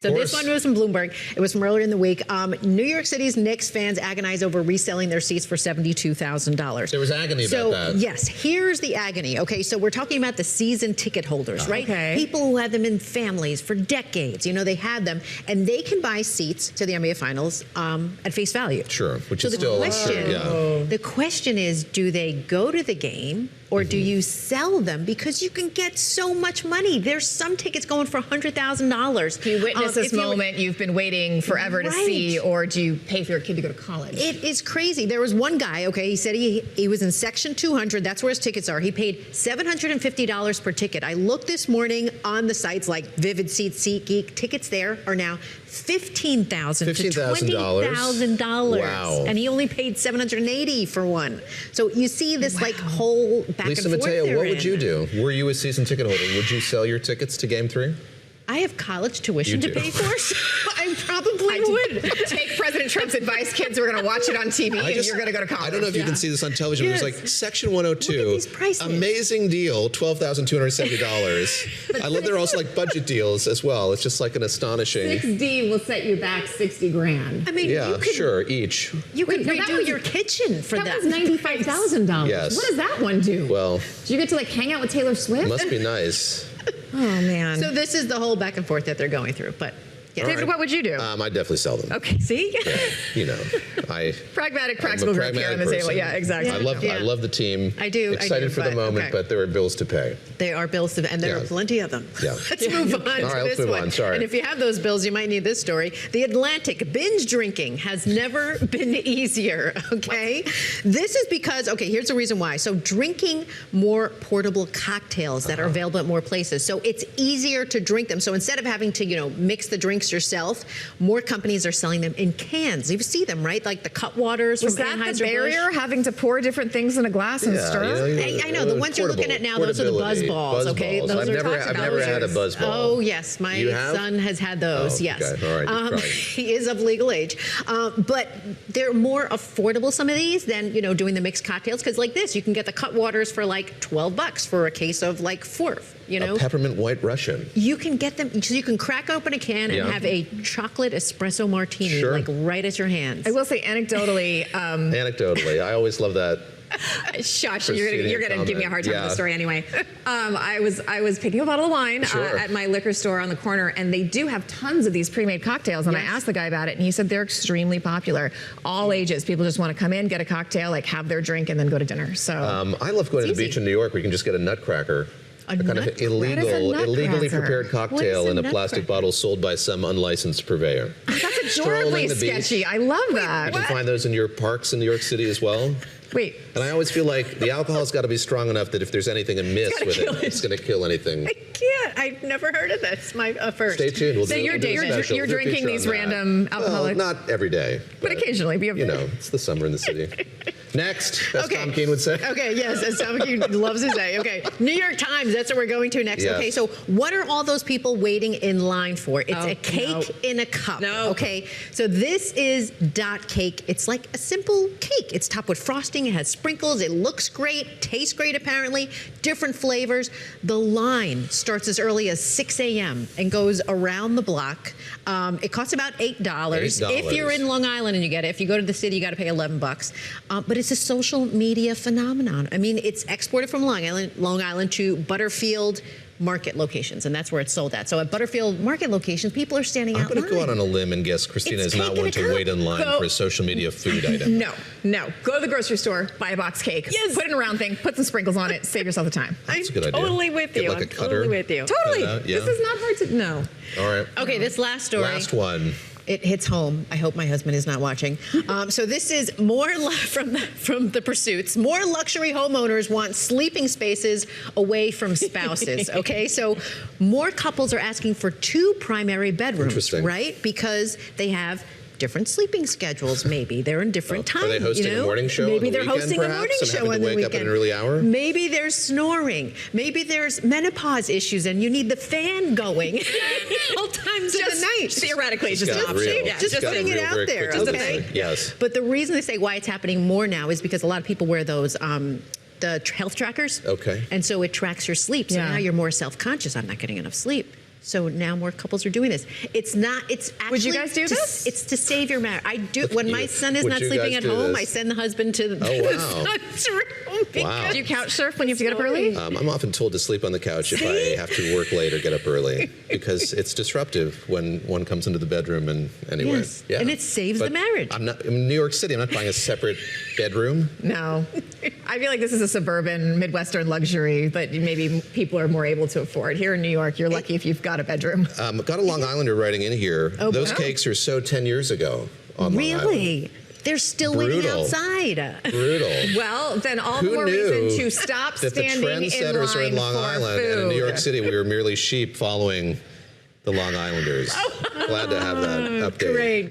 So this one was from Bloomberg. It was from earlier in the week. New York City's Knicks fans agonize over reselling their seats for $72,000. There was agony about that. Yes, here's the agony. Okay, so we're talking about the season ticket holders, right? Okay. People who had them in families for decades. You know, they had them, and they can buy seats to the NBA Finals at face value. Sure, which So is the still question, the question is, do they go to the game? Or do you sell them? Because you can get so much money. There's some tickets going for $100,000. Do you witness this moment you've been waiting forever to see, or do you pay for your kid to go to college? It is crazy. There was one guy, okay, he said he was in section 200. That's where his tickets are. He paid $750 per ticket. I looked this morning on the sites like Vivid Seats, SeatGeek. Tickets there are now $15,000 to $20,000. Wow. And he only paid $780 for one. So you see this like whole back Lisa and forth. Mateo, what would you do? Were you a season ticket holder? Would you sell your tickets to Game 3? I have college tuition to pay for, so I probably would. Take President Trump's advice, kids. We're going to watch it on TV, and you're going to go to college. I don't know if you can see this on television. Yes. There's like Section 102. Look at these prices. Amazing deal, $12,270. I love there are also like budget deals as well. It's just like an astonishing. 6D will set you back $60,000. I mean, Yeah, you could, sure, each. You could Wait, no, redo your kitchen for that. That was $95,000. Yes. What does that one do? Well, do you get to like hang out with Taylor Swift? must be nice. Oh man. So this is the whole back and forth that they're going through. But yeah. David, what would you do? I'd definitely sell them. Okay, see? Yeah, you know, Pragmatic, I'm a practical group here on the table. person. Yeah, exactly. I love the team. I do. Excited for the moment, okay. but there are bills to pay. There are bills to, and there are plenty of them. Yeah. Let's move on to All right, let's this move one. on. Sorry. And if you have those bills, you might need this story. The Atlantic, binge drinking has never been easier, okay? This is because, okay, here's the reason why. So drinking more portable cocktails that are available at more places. So it's easier to drink them. So instead of having to, mix the drinks yourself, more companies are selling them in cans. You see them, right? Like the Cutwaters from Anheuser-Busch. Was that the barrier, having to pour different things in a glass and stir? I know. The ones you're looking at now, those are the buzz balls, okay? Those I've never had a buzz ball. Oh, yes. My son has had those, yes. Okay. All right, he is of legal age. But they're more affordable, some of these, than, doing the mixed cocktails. Because like this, you can get the Cutwaters for like $12 for a case of like 4. A peppermint white Russian. You can get them, so you can crack open a can and have a chocolate espresso martini, like right at your hands. I will say anecdotally. Anecdotally, I always love that. Shush, you're gonna give me a hard time with the story anyway. I was picking a bottle of wine at my liquor store on the corner, and they do have tons of these pre-made cocktails. And I asked the guy about it, and he said they're extremely popular. All ages, people just want to come in, get a cocktail, like have their drink, and then go to dinner. So I love going to the beach in New York where you can just get a nutcracker. A kind of illegally prepared cocktail in a plastic bottle sold by some unlicensed purveyor. That's adorably sketchy. I love that. You can find those in your parks in New York City as well. Wait. And I always feel like the alcohol's got to be strong enough that if there's anything amiss with it, it's going to kill anything. I can't. I've never heard of this. My first. Stay tuned. So you're drinking these random alcoholic. Not every day, but occasionally. It's the summer in the city. Next, as Tom Keene would say. Okay, yes, as Tom Keene loves to say. Okay, New York Times, that's what we're going to next. Yes. Okay, so what are all those people waiting in line for? It's a cake in a cup. Okay, so this is Dot Cake. It's like a simple cake. It's topped with frosting. It has sprinkles. It looks great, tastes great apparently, different flavors. The line starts as early as 6 a.m. and goes around the block. It costs about $8. If you're in Long Island and you get it. If you go to the city, you got to pay $11. But it's a social media phenomenon. I mean, it's exported from Long Island to Butterfield market locations, and that's where it's sold at. So at Butterfield market locations, people are standing out. I'm going to go out on a limb and guess Christina is not one to wait in line for a social media food item. No. Go to the grocery store, buy a box cake, put it in a round thing, put some sprinkles on it, save yourself the time. That's a good idea. Totally with you. Like a cutter. Totally with you. Totally. This is not hard to know. All right. Okay, this last story. Last one. It hits home. I hope my husband is not watching. So this is more from the pursuits. More luxury homeowners want sleeping spaces away from spouses. Okay, so more couples are asking for 2 primary bedrooms, right? Because they have different sleeping schedules. Maybe they're in different times. Are they hosting a morning show? Maybe on the they're weekend, hosting a morning show on the weekend. Up at an early hour. Maybe there's snoring. Maybe there's menopause issues, and you need the fan going all times of the night. Theoretically, just putting it out there. Okay. Yes. But the reason they say why it's happening more now is because a lot of people wear those the health trackers. Okay. And so it tracks your sleep. So now you're more self-conscious. I'm not getting enough sleep. So now more couples are doing this. It's actually. Would you guys do this? It's to save your marriage. I do. When my son is not sleeping at home, I send the husband to the son's room. Wow. Do you couch surf when you have to get up early? I'm often told to sleep on the couch if I have to work late or get up early because it's disruptive when one comes into the bedroom and anyway. Yes. Yeah. And it saves the marriage. I'm in New York City. I'm not buying a separate bedroom. No. I feel like this is a suburban Midwestern luxury that maybe people are more able to afford. Here in New York, you're lucky if you've got a bedroom. Got a Long Islander writing in here. Oh, those cakes are so 10 years ago on Long Island. Really? They're still waiting outside. Brutal. Well, then all the more reason to stop standing in line that the trendsetters are in Long Island, and in New York City, we were merely sheep following the Long Islanders. Glad to have that update. Great.